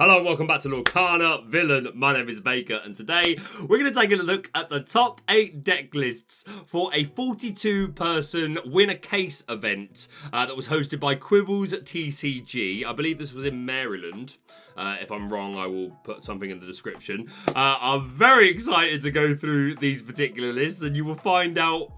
Hello and welcome back to Lorcana Villain. My name is Baker and today we're going to take a look at the top 8 deck lists for a 42-person win a case event that was hosted by Quibbles TCG. I believe this was in Maryland. If I'm wrong, I will put something in the description. I'm very excited to go through these particular lists and you will find out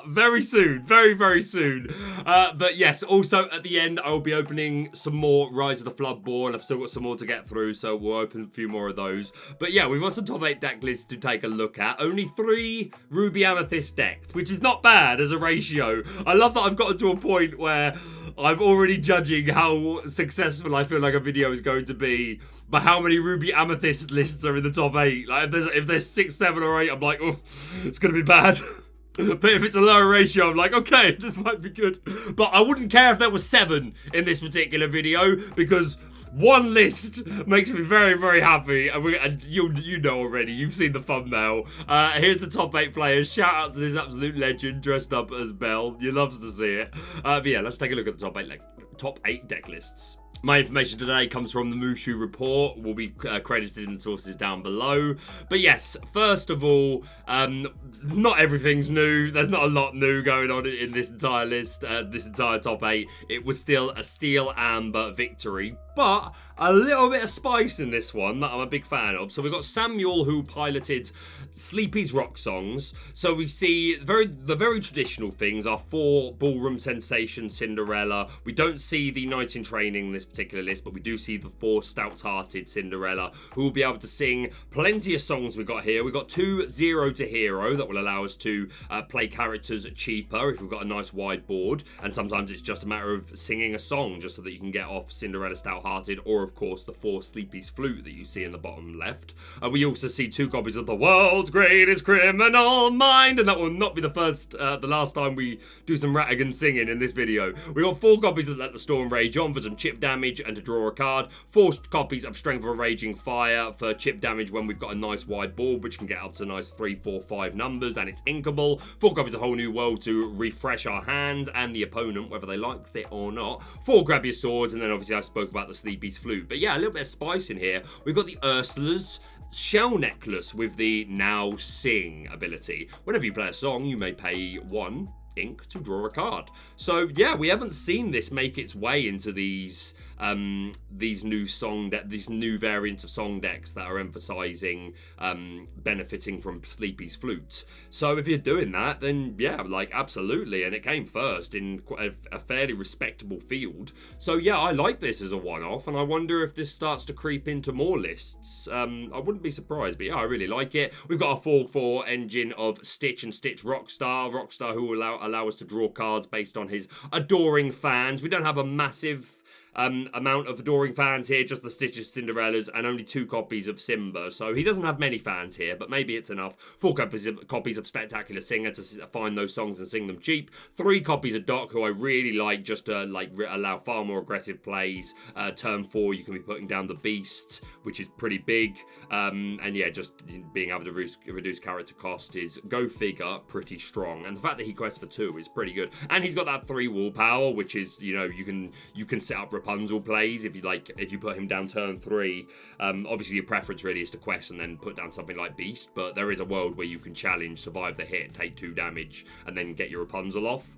very soon, very soon. But yes, also at the end, I will be opening some more Rise of the Floodborn. I've still got some more to get through, so we'll open a few more of those. But yeah, we've got some top 8 deck lists to take a look at. Only 3 Ruby Amethyst decks, which is not bad as a ratio. I love that I've gotten to a point where I'm already judging how successful I feel like a video is going to be by how many Ruby Amethyst lists are in the top 8. Like if there's 6, 7, or 8, I'm like, oh, it's gonna be bad. But if it's a lower ratio, I'm like, okay, this might be good. But I wouldn't care if there was 7 in this particular video, because one list makes me very happy. And you know already, you've seen the thumbnail. Here's the top 8 players. Shout out to this absolute legend dressed up as Belle. You loves to see it. But yeah, let's take a look at the top 8 deck lists. My information today comes from the Mushu report. Will be credited in the sources down below. But yes, first of all, not everything's new. There's not a lot new going on in this entire list, this entire top 8. It was still a Steel Amber victory, but a little bit of spice in this one that I'm a big fan of. So we've got Samuel, who piloted Sleepy's rock songs. So we see the very traditional things are 4 Ballroom Sensation Cinderella. We don't see the Knight in Training in this particular list, but we do see the 4 Stout-Hearted Cinderella, who will be able to sing plenty of songs we've got here. We've got 2 Zero to Hero that will allow us to play characters cheaper if we've got a nice wide board, and sometimes it's just a matter of singing a song just so that you can get off Cinderella Stout-Hearted, or of course the 4 Sleepy's Flute that you see in the bottom left. We also see 2 copies of The World's Greatest Criminal Mind, and that will not be the last time we do some Rattigan singing in this video. We got 4 copies of Let the Storm Rage On for some chip damage and to draw a card. 4 copies of Strength of a Raging Fire for chip damage when we've got a nice wide board, which can get up to nice 3, 4, 5 numbers, and it's inkable. 4 copies of Whole New World to refresh our hand and the opponent, whether they liked it or not. 4 Grab Your Swords, and then obviously I spoke about the Sleepy's Flute. But yeah, a little bit of spice in here. We've got the Ursula's Shell Necklace with the Now Sing ability. Whenever you play a song, you may pay 1 ink to draw a card. So yeah, we haven't seen this make its way into these new variants of song decks that are emphasizing benefiting from Sleepy's Flute. So if you're doing that, then yeah, like absolutely, and it came first in quite a fairly respectable field. So yeah, I like this as a one-off, and I wonder if this starts to creep into more lists. I wouldn't be surprised, but yeah, I really like it. We've got a 4/4 engine of Stitch and Stitch Rockstar who will allow us to draw cards based on his adoring fans. We don't have a massive amount of adoring fans here, just the Stitches Cinderellas and only 2 copies of Simba, so he doesn't have many fans here, but maybe it's enough. 4 copies of Spectacular Singer to find those songs and sing them cheap. 3 copies of Doc, who I really like, just to allow far more aggressive plays. Turn 4 you can be putting down the Beast, which is pretty big, and yeah, just being able to reduce character cost is, go figure, pretty strong. And the fact that he quests for 2 is pretty good, and he's got that 3 wall power, which is, you know, you can set up Rapunzel plays if you put him down turn 3. Obviously your preference really is to quest and then put down something like Beast, but there is a world where you can challenge, survive the hit, take 2 damage, and then get your Rapunzel off.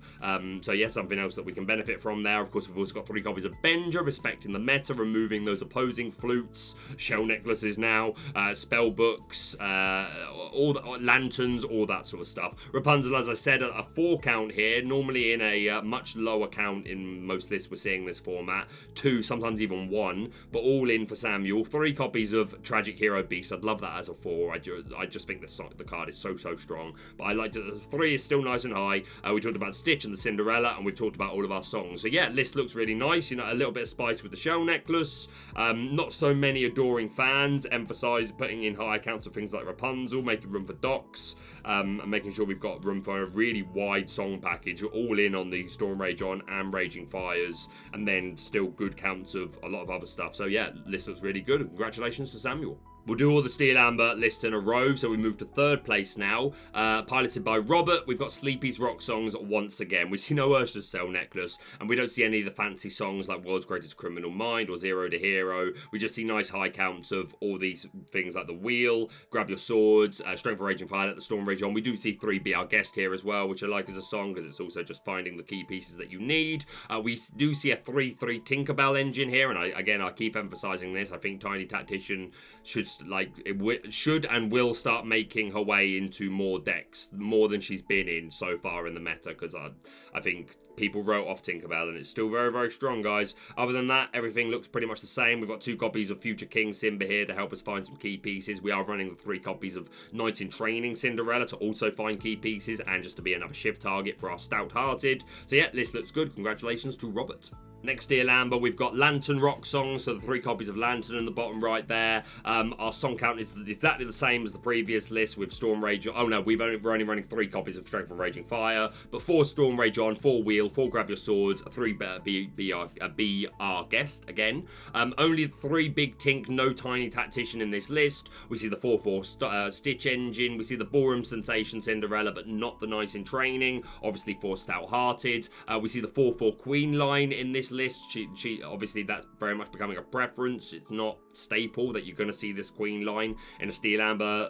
So yeah, something else that we can benefit from there. Of course, we've also got 3 copies of Benja, respecting the meta, removing those opposing flutes, shell necklaces now, spell books, all the lanterns, all that sort of stuff. Rapunzel, as I said, a 4 count here, normally in a much lower count in most lists we're seeing this format. 2, sometimes even 1, but all in for Samuel. 3 copies of Tragic Hero Beast. I'd love that as a 4. I just think the card is so strong. But I liked it. 3 is still nice and high. We talked about Stitch and the Cinderella, and we've talked about all of our songs. So yeah, list looks really nice. You know, a little bit of spice with the shell necklace. Not so many adoring fans. Emphasize putting in higher counts of things like Rapunzel, making room for Docs, and making sure we've got room for a really wide song package, all in on the Storm Rage On and Raging Fires, and then still good counts of a lot of other stuff. So yeah, list looks really good. Congratulations to Samuel. We'll do all the Steel Amber lists in a row, so we move to third place now. Piloted by Robert, we've got Sleepy's Rock Songs once again. We see no Ursula's Cell Necklace, and we don't see any of the fancy songs like World's Greatest Criminal Mind or Zero to Hero. We just see nice high counts of all these things like The Wheel, Grab Your Swords, Strength of Raging Fire, Let the Storm Rage On. We do see 3 Be Our Guest here as well, which I like as a song because it's also just finding the key pieces that you need. We do see a 3-3 Tinkerbell engine here, and I keep emphasizing this. I think Tiny Tactician should and will start making her way into more decks, more than she's been in so far in the meta, because I think people wrote off Tinkerbell and it's still very, very strong, guys. Other than that, everything looks pretty much the same. We've got 2 copies of Future King Simba here to help us find some key pieces. We are running the 3 copies of Knight in Training Cinderella to also find key pieces and just to be another shift target for our Stout-Hearted. So yeah, list looks good. Congratulations to Robert. Next, Dear Amber, we've got Lantern Rock Songs, so the 3 copies of Lantern in the bottom right there. Our song count is exactly the same as the previous list with Storm Rage. Oh no, we're only running 3 copies of Strength of Raging Fire, but 4 Storm Rage On, 4 Wheel, 4 Grab Your Swords, 3 Be Our Guest again. Only 3 Big Tink, no Tiny Tactician in this list. We see the 4-4 Stitch Engine, we see the Ballroom Sensation Cinderella, but not the Knight in Training. Obviously 4 Stout-Hearted. We see the 4-4 Queen line in this list. She obviously, that's very much becoming a preference. It's not staple that you're going to see this Queen line in a Steel Amber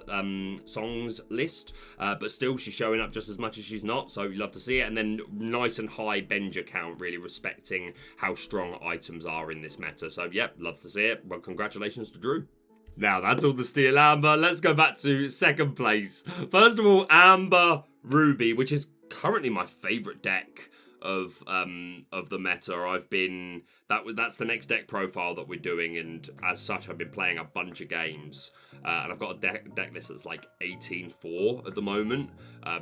songs list, but still she's showing up just as much as she's not, so you love to see it. And then nice and high Benja count, really respecting how strong items are in this meta. So yeah, love to see it. Well, congratulations to Drew. Now, that's all the Steel Amber. Let's go back to second place. First of all, Amber Ruby, which is currently my favourite deck of the meta. That's the next deck profile that we're doing, and as such I've been playing a bunch of games, and I've got a deck list that's like 18-4 at the moment,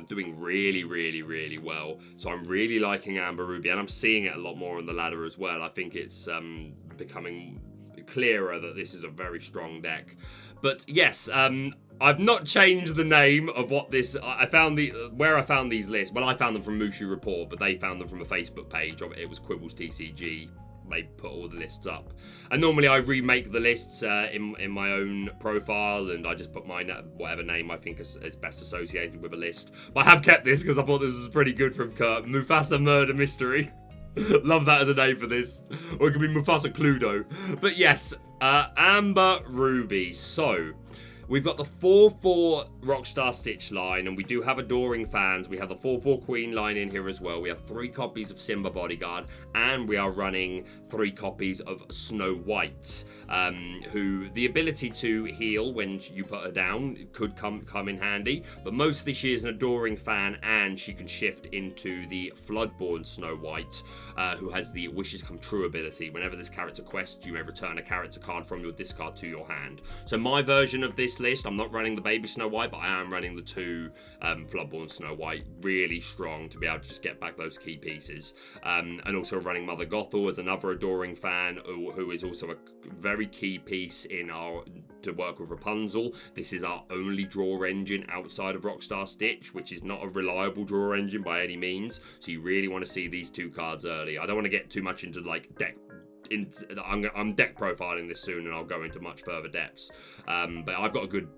doing really, really, really well. So I'm really liking Amber Ruby, and I'm seeing it a lot more on the ladder as well. I think it's becoming clearer that this is a very strong deck. But yes, I've not changed the name of what this. Where I found these lists. Well, I found them from Mushu Report, but they found them from a Facebook page. It was Quibbles TCG. They put all the lists up, and normally I remake the lists in my own profile, and I just put my whatever name I think is best associated with a list. But I have kept this because I thought this was pretty good from Kurt. Mufasa Murder Mystery. Love that as a name for this. Or it could be Mufasa Cluedo. But yes, Amber Ruby. So we've got the 4-4 Rockstar Stitch line, and we do have Adoring Fans. We have the 4-4 Queen line in here as well. We have 3 copies of Simba Bodyguard, and we are running 3 copies of Snow White, who the ability to heal when you put her down could come in handy, but mostly she is an Adoring Fan, and she can shift into the Floodborn Snow White, who has the Wishes Come True ability. Whenever this character quests, you may return a character card from your discard to your hand. So my version of this list, I'm not running the baby Snow White, but I am running the 2 Floodborn Snow White. Really strong to be able to just get back those key pieces. And also running Mother Gothel as another Adoring Fan, who is also a very key piece to work with Rapunzel. This is our only draw engine outside of Rockstar Stitch, which is not a reliable draw engine by any means. So you really want to see these 2 cards early. I don't want to get too much into like deck. I'm deck profiling this soon, and I'll go into much further depths. But I've got a good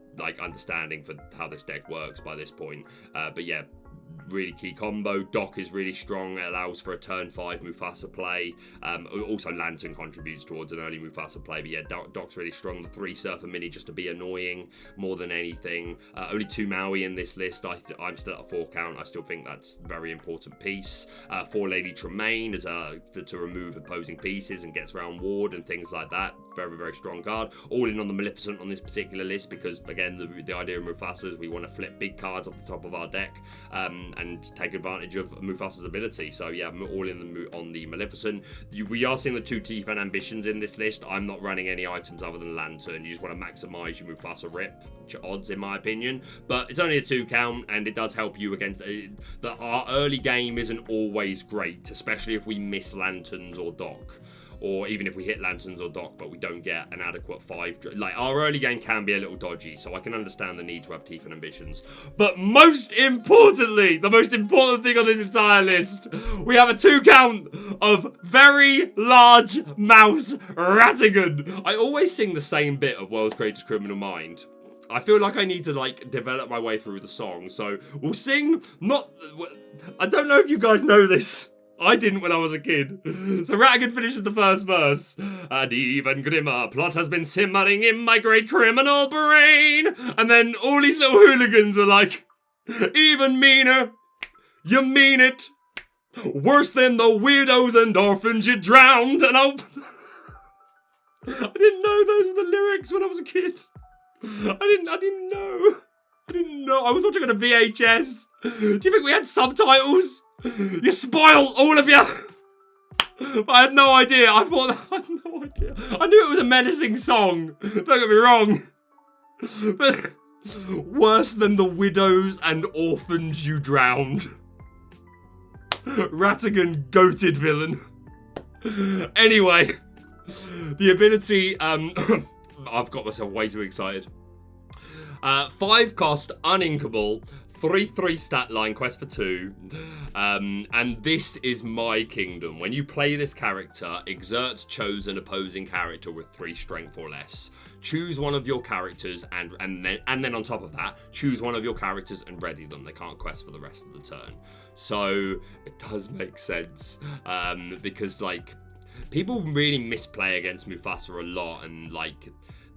understanding for how this deck works by this point. But yeah, really key combo. Doc is really strong. It allows for a turn 5 Mufasa play. Also, Lantern contributes towards an early Mufasa play. But yeah, Doc's really strong. The 3 Surfer Mini just to be annoying more than anything. Only 2 Maui in this list. I'm still at a 4 count. I still think that's a very important piece. 4 Lady Tremaine as to remove opposing pieces and gets around ward and things like that. Very, very strong card. All in on the Maleficent on this particular list because, again, the idea of Mufasa is we want to flip big cards off the top of our deck and take advantage of Mufasa's ability. So yeah, all in on the Maleficent. We are seeing the 2 Teeth and Ambitions in this list. I'm not running any items other than Lantern. You just want to maximize your Mufasa rip odds, in my opinion. But it's only a 2 count, and it does help you against our early game isn't always great, especially if we miss Lanterns or Doc. or even if we hit Lanterns or Dock, but we don't get an adequate 5. Like, our early game can be a little dodgy, so I can understand the need to have Teeth and Ambitions. But most importantly, the most important thing on this entire list, we have a 2 count of very large mouse Ratigan. I always sing the same bit of World's Greatest Criminal Mind. I feel like I need to, like, develop my way through the song, so we'll sing, I don't know if you guys know this. I didn't when I was a kid. So Ratigan finishes the first verse. An even grimmer plot has been simmering in my great criminal brain. And then all these little hooligans are like, even meaner, you mean it. Worse than the widows and orphans you drowned. And I didn't know those were the lyrics when I was a kid. I didn't know. I was watching on a VHS. Do you think we had subtitles? You spoil, all of you! But I had no idea. I had no idea. I knew it was a menacing song. Don't get me wrong. But worse than the widows and orphans you drowned. Ratigan, goated villain. Anyway, the ability, I've got myself way too excited. 5 cost, uninkable. 3/3 stat line, quest for 2. And this is my kingdom. When you play this character, exert chosen opposing character with 3 strength or less. Choose one of your characters and then on top of that, choose one of your characters and ready them. They can't quest for the rest of the turn. So it does make sense. Because like people really misplay against Mufasa a lot, and like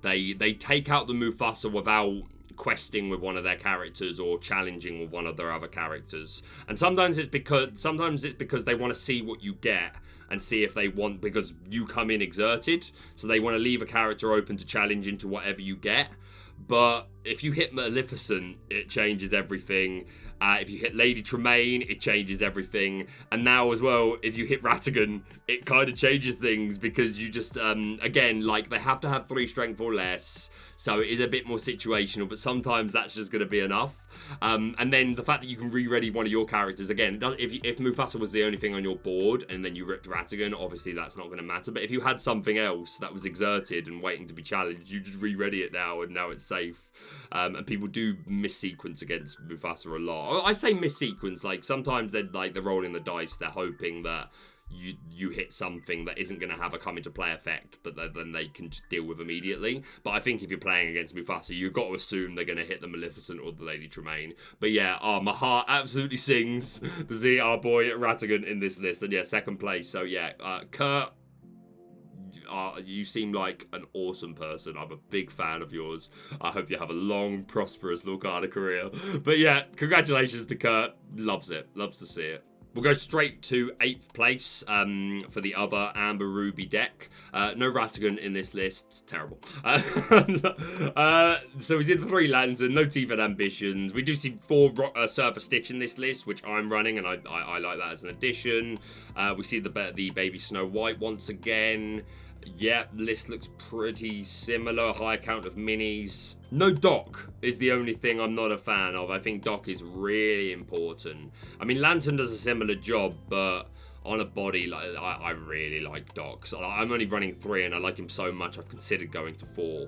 they take out the Mufasa without questing with one of their characters or challenging with one of their other characters. And sometimes it's because they want to see what you get and see if they want, because you come in exerted, so they want to leave a character open to challenge into whatever you get. But if you hit Maleficent, it changes everything. If you hit Lady Tremaine, it changes everything. And now as well, if you hit Ratigan, it kind of changes things, because you just, again, like, they have to have 3 strength or less. So it is a bit more situational, but sometimes that's just going to be enough. And then the fact that you can re-ready one of your characters, again, if Mufasa was the only thing on your board and then you ripped Ratigan, obviously that's not going to matter. But if you had something else that was exerted and waiting to be challenged, you just re-ready it now, and now it's safe. And people do miss-sequence against Mufasa a lot. I say miss-sequence, like sometimes they're rolling the dice, they're hoping that you hit something that isn't going to have a come into play effect, but then they can just deal with immediately. But I think if you're playing against Mufasa, you've got to assume they're going to hit the Maleficent or the Lady Tremaine. But yeah, my heart absolutely sings to see our boy Ratigan in this list. And yeah, 2nd place. So yeah, Kurt, you seem like an awesome person. I'm a big fan of yours. I hope you have a long, prosperous Lorcana career. But yeah, congratulations to Kurt. Loves to see it. We'll go straight to 8th place for the other Amber Ruby deck. No Ratigan in this list. It's terrible. So we see the 3 Lantern, no Teeth and Ambitions. We do see 4 Surfer Stitch in this list, which I'm running, and I like that as an addition. We see the Baby Snow White once again. Yeah, list looks pretty similar. High count of minis. No Dock is the only thing I'm not a fan of. I think Dock is really important. I mean, Lantern does a similar job, but on a body, like I really like Dock. So I'm only running 3, and I like him so much I've considered going to 4.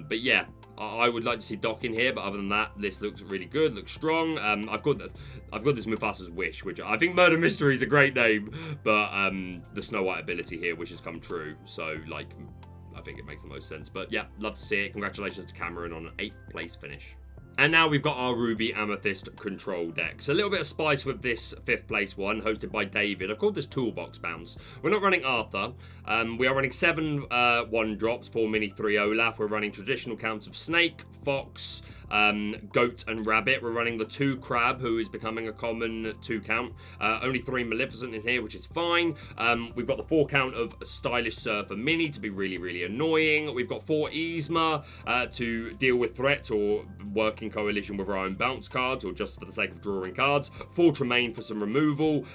But yeah, I would like to see Dock in here, but other than that, this looks really good, looks strong. I've got this Mufasa's Wish, which I think Murder Mystery is a great name, but the Snow White ability here, which has come true. So like, I think it makes the most sense. But yeah, love to see it. Congratulations to Cameron on an 8th place finish. And now we've got our Ruby Amethyst control decks. A little bit of spice with this 5th place one, hosted by David. I've called this Toolbox Bounce. We're not running Arthur. We are running 7 1-drops, 4 mini, 3 Olaf. We're running traditional counts of Snake, Fox, Goat and Rabbit. We're running the 2 Crab, who is becoming a common 2 count. Only 3 Maleficent in here, which is fine. We've got the 4 count of Stylish Surfer Mini to be really, really annoying. We've got 4 Yzma to deal with threats or work work in coalition with our own bounce cards or just for the sake of drawing cards. 4 Tremaine for some removal.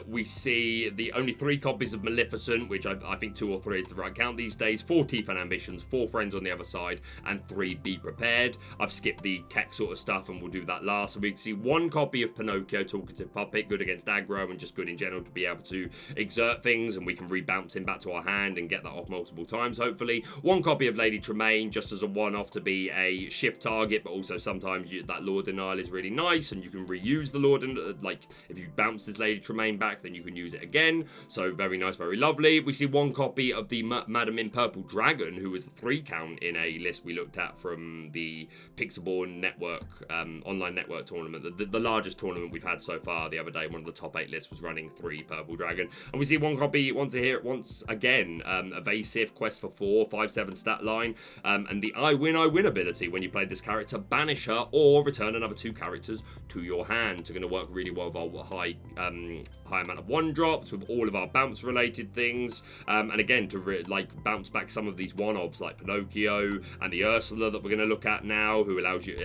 We see the only 3 copies of Maleficent, which I think 2 or 3 is the right count these days. 4 Teeth and Ambitions, 4 Friends on the other side, and 3 Be Prepared. I've skipped the tech sort of stuff and we'll do that last. So we can see 1 copy of Pinocchio, Talkative Puppet, good against aggro and just good in general to be able to exert things, and we can rebounce him back to our hand and get that off multiple times, hopefully. 1 copy of Lady Tremaine, just as a one-off to be a shift target, but also sometimes that Lord Denial is really nice, and you can reuse the Lord, and like, if you bounce this Lady Tremaine back, then you can use it again. So very nice, very lovely. We see 1 copy of the Madam in Purple Dragon, who was the 3 count in a list we looked at from the Pixelborn Network, online network tournament, the largest tournament we've had so far. The other day, one of the top 8 lists was running 3 Purple Dragon. And we see 1 copy, once again, Evasive, Quest for 4, 5/7 stat line, and the I win ability. When you play this character, banish her or return another 2 characters to your hand. It's going to work really well with our high amount of 1-drops, with all of our bounce related things, and again to bounce back some of these 1-offs like Pinocchio and the Ursula that we're going to look at now, who allows you,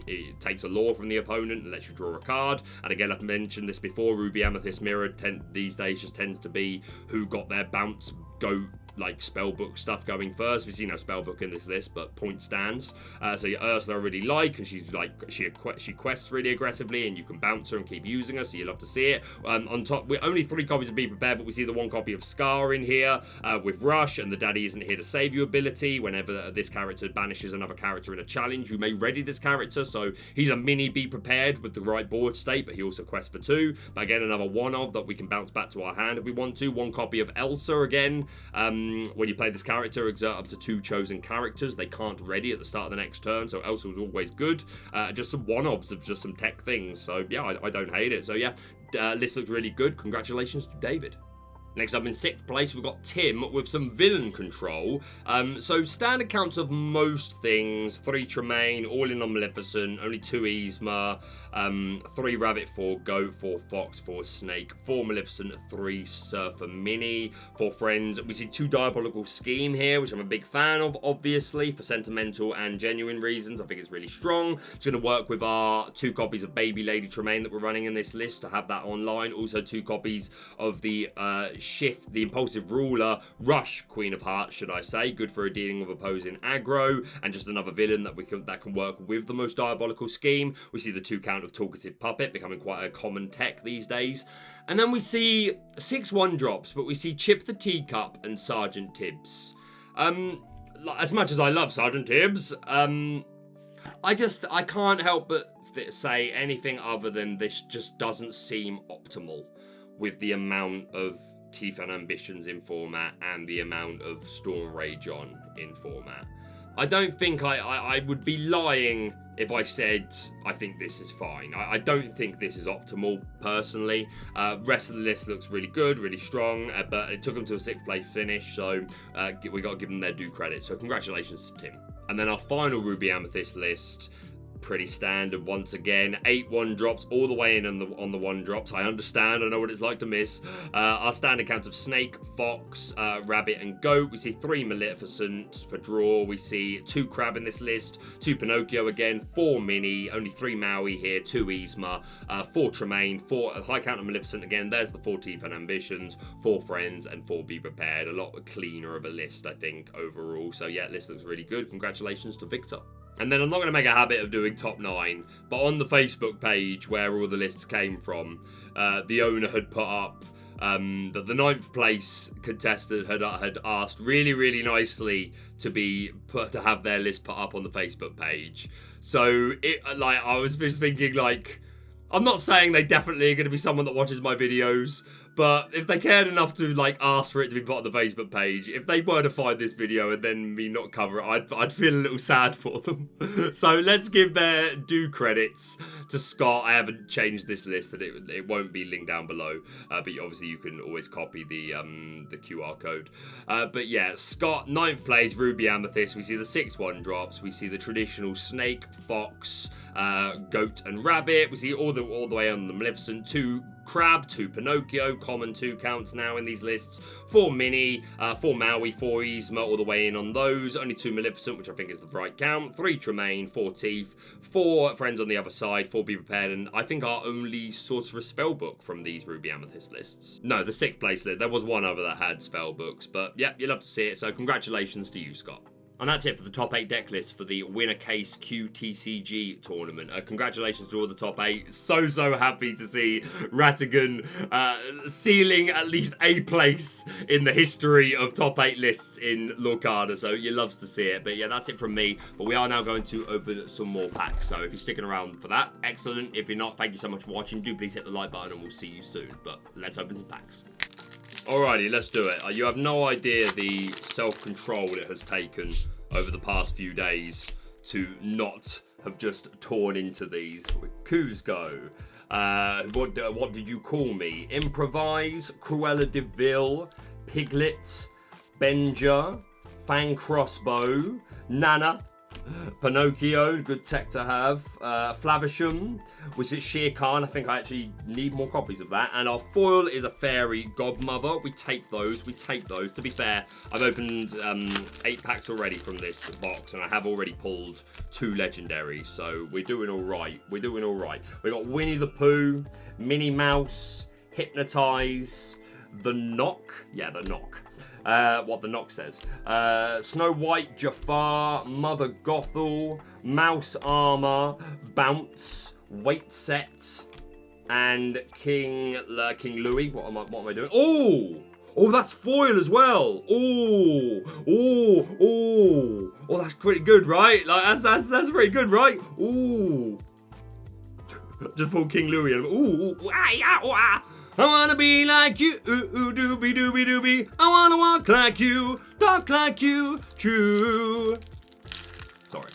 it takes a law from the opponent and lets you draw a card. And again, I've mentioned this before, Ruby Amethyst Mirror these days just tends to be who got their bounce go like spellbook stuff going first. We see no spellbook in this list, but point stands. So your Ursula I really like, and she's like she quests really aggressively, and you can bounce her and keep using her, so you love to see it. On top, we're only 3 copies of Be Prepared, but we see the 1 copy of Scar in here with Rush and the Daddy Isn't Here to Save You ability. Whenever this character banishes another character in a challenge, you may ready this character. So he's a mini Be Prepared with the right board state, but he also quests for 2. But again, another 1-of that we can bounce back to our hand if we want to. 1 copy of Elsa again. When you play this character, exert up to 2 chosen characters. They can't ready at the start of the next turn, so Elsa was always good. Just some 1-ofs of just some tech things. So yeah, I don't hate it. So yeah, list looks really good. Congratulations to David. Next up in 6th place, we've got Tim with some villain control. So standard counts of most things: 3 Tremaine, all in on Maleficent, only 2 Yzma, 3 Rabbit, 4 Goat, 4 Fox, 4 Snake, 4 Maleficent, 3 Surfer Mini, 4 Friends. We see 2 Diabolical Scheme here, which I'm a big fan of, obviously, for sentimental and genuine reasons. I think it's really strong. It's going to work with our 2 copies of Baby Lady Tremaine that we're running in this list to have that online. Also 2 copies of the Shift, the Impulsive Ruler, Rush, Queen of Hearts, should I say. Good for dealing with opposing aggro, and just another villain that can work with the most Diabolical Scheme. We see the 2 count of Talkative Puppet becoming quite a common tech these days. And then we see 6 1-drops, but we see Chip the Teacup and Sergeant Tibbs. As much as I love Sergeant Tibbs, I can't help but say anything other than this just doesn't seem optimal with the amount of Teeth and Ambitions in format and the amount of Storm Rage on in format. I don't think I would be lying if I said I think this is fine. I don't think this is optimal, personally. Rest of the list looks really good, really strong, but it took them to a 6th place finish, so we got to give them their due credit. So congratulations to Tim. And then our final Ruby Amethyst list, pretty standard once again. 8 1-drops all the way in on the 1-drops. I understand, I know what it's like to miss. Our standard counts of Snake, Fox, Rabbit and Goat. We see 3 Maleficent for draw. We see 2 Crab in this list, 2 Pinocchio again, 4 Mini, only 3 Maui here, 2 Yzma, 4 Tremaine, 4 high count of Maleficent again. There's the 4 Teeth and Ambitions, 4 Friends and 4 Be Prepared. A lot cleaner of a list, I think, overall. So yeah, list looks really good. Congratulations to Victor. And then I'm not going to make a habit of doing top 9, but on the Facebook page where all the lists came from, the owner had put up that the 9th place contestant had asked really nicely to have their list put up on the Facebook page. So I was just thinking, I'm not saying they definitely are going to be someone that watches my videos, but if they cared enough to ask for it to be put on the Facebook page, if they were to find this video and then me not cover it, I'd feel a little sad for them. So let's give their due credits to Scott. I haven't changed this list, and it won't be linked down below, but obviously you can always copy the QR code. But yeah, Scott, 9th place, Ruby Amethyst. We see the 6 1-drops. We see the traditional Snake, Fox, Goat and Rabbit. We see all the way on the Maleficent, 2 Crab, 2 Pinocchio, common 2 counts now in these lists, 4 mini, 4 Maui, 4 Yzma all the way in on those, only 2 Maleficent, which I think is the right count, 3 Tremaine, 4 Teeth, 4 Friends on the Other Side, 4 Be Prepared, and I think our only Sorcerer's Spellbook from these Ruby Amethyst lists. No, the 6th place list. There was one other that had spellbooks, but yeah, you'll love to see it, so congratulations to you, Scott. And that's it for the top 8 deck list for the Winner Case QTCG tournament. Congratulations to all the top 8. So happy to see Ratigan sealing at least a place in the history of top 8 lists in Lorcana. So you loves to see it. But yeah, that's it from me. But we are now going to open some more packs. So if you're sticking around for that, excellent. If you're not, thank you so much for watching. Do please hit the like button and we'll see you soon. But let's open some packs. Alrighty, let's do it. You have no idea the self-control it has taken over the past few days to not have just torn into these. Kuzco. What did you call me? Improvise, Cruella de Vil, Piglet, Benja, Fang Crossbow, Nana, Pinocchio, good tech to have. Flavisham, was it Shere Khan? I think I actually need more copies of that. And our foil is a fairy godmother. We take those. To be fair, I've opened 8 packs already from this box, and I have already pulled 2 legendaries, so we're doing all right. We got Winnie the Pooh, Minnie Mouse, Hypnotize, the Knock. Yeah, the Knock. What the Knock says. Snow White, Jafar, Mother Gothel, Mouse Armor, Bounce, Weight Set, and King Louis. What am I doing? Oh, that's foil as well. Oh, that's pretty good, right? Like that's pretty good, right? Ooh. Just pull King Louis and I wanna be like you, doobie doobie doobie. I wanna walk like you, talk like you, true. Sorry.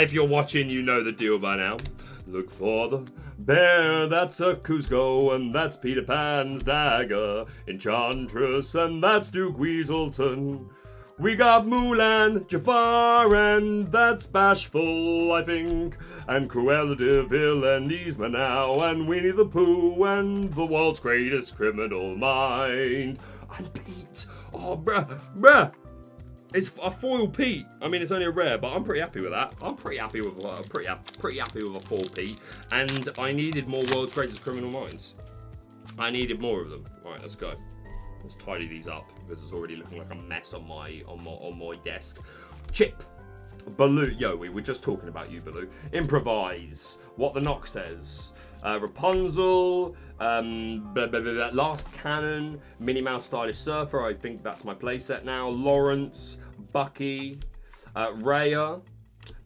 If you're watching, you know the deal by now. Look for the bear, that's a Kuzco, and that's Peter Pan's dagger. Enchantress, and that's Duke Weaselton. We got Mulan, Jafar, and that's Bashful, I think. And Cruella de Vil and Yzma now, and Winnie the Pooh, and the world's greatest criminal mind. And Pete. Oh, bruh. It's a foil Pete. I mean, it's only a rare, but I'm pretty happy with that. I'm pretty happy with a foil Pete. And I needed more world's greatest criminal minds. I needed more of them. All right, let's go. Let's tidy these up because it's already looking like a mess on my desk. Chip, Baloo. Yo, we were just talking about you, Baloo. Improvise. What the Knock says. Rapunzel. Last Cannon. Minnie Mouse Stylish Surfer. I think that's my playset now. Lawrence. Bucky. Raya.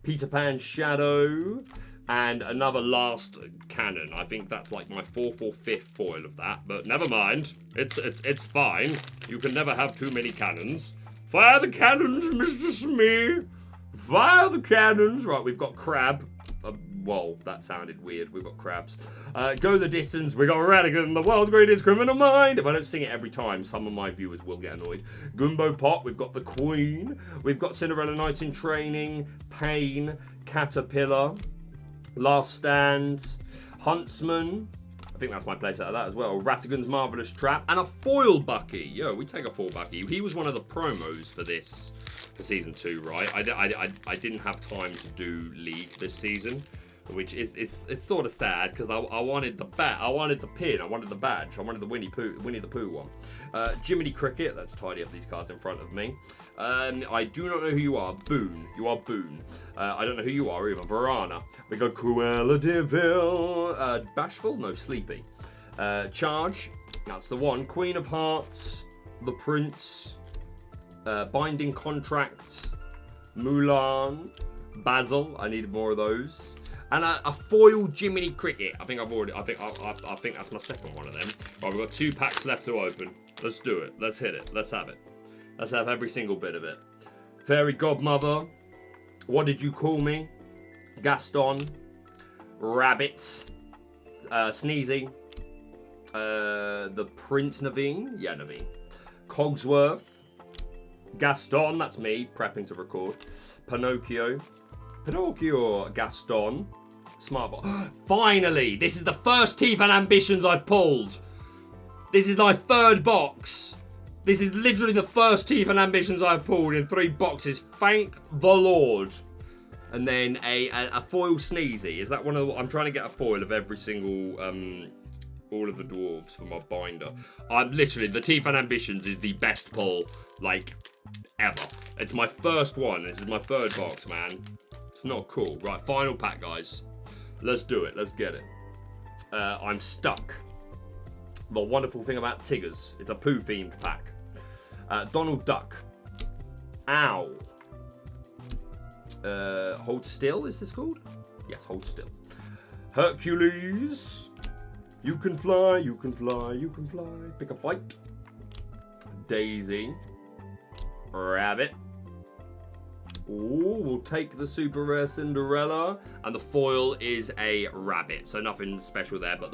Peter Pan Shadow. And another Last Cannon. I think that's like my 4th or 5th foil of that, but never mind. It's fine. You can never have too many cannons. Fire the cannons, Mr. Smee. Fire the cannons. Right, we've got Crab. Whoa, that sounded weird. We've got crabs. Go the distance. We got Ratigan, the world's greatest criminal mind. If I don't sing it every time, some of my viewers will get annoyed. Gumbo Pot. We've got the Queen. We've got Cinderella Knight in Training. Pain. Caterpillar. Last Stand, Huntsman, I think that's my place out of that as well, Ratigan's Marvelous Trap, and a foil Bucky. Yo, we take a foil Bucky. He was one of the promos for this, for Season 2, right? I didn't have time to do League this season, which it's sort of sad, because I wanted the bat, I wanted the pin, I wanted the badge, I wanted the Winnie the Pooh one. Jiminy Cricket, let's tidy up these cards in front of me. I do not know who you are. Boone. You are Boone. I don't know who you are either. Varana. We got Cruella de Vil. Bashful? No, Sleepy. Charge. That's the one. Queen of Hearts. The Prince. Binding Contract. Mulan. Basil. I needed more of those. And a foil Jiminy Cricket. I think that's my second one of them. Right, we've got 2 packs left to open. Let's do it. Let's hit it. Let's have it. Let's have every single bit of it. Fairy Godmother. What did you call me? Gaston. Rabbit. Sneezy. The Prince Naveen. Yeah, Naveen. Cogsworth. Gaston. That's me prepping to record. Pinocchio. Gaston. Smartbot. Finally! This is the first Teeth and Ambitions I've pulled. This is my third box. This is literally the first Teeth and Ambitions I've pulled in 3 boxes. Thank the Lord. And then a foil Sneezy. Is that one of the... I'm trying to get a foil of every single... all of the dwarves for my binder. I'm literally... The Teeth and Ambitions is the best pull, like, ever. It's my first one. This is my third box, man. It's not cool. Right, final pack, guys. Let's do it. Let's get it. I'm stuck. The wonderful thing about Tiggers, it's a poo-themed pack. Donald Duck. Owl. Hold Still, is this called? Yes, Hold Still. Hercules. You can fly, you can fly, you can fly. Pick a fight. Daisy. Rabbit. Ooh, we'll take the super rare Cinderella, and the foil is a rabbit, so nothing special there. But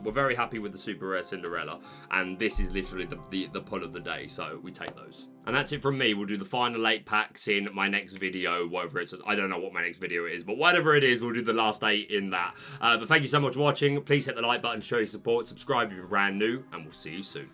we're very happy with the super rare Cinderella, and this is literally the pull of the day, so we take those. And that's it from me. We'll do the final 8 packs in my next video, whatever it's. I don't know what my next video is, but whatever it is, we'll do the last 8 in that. But thank you so much for watching. Please hit the like button, show your support, subscribe if you're brand new, and we'll see you soon.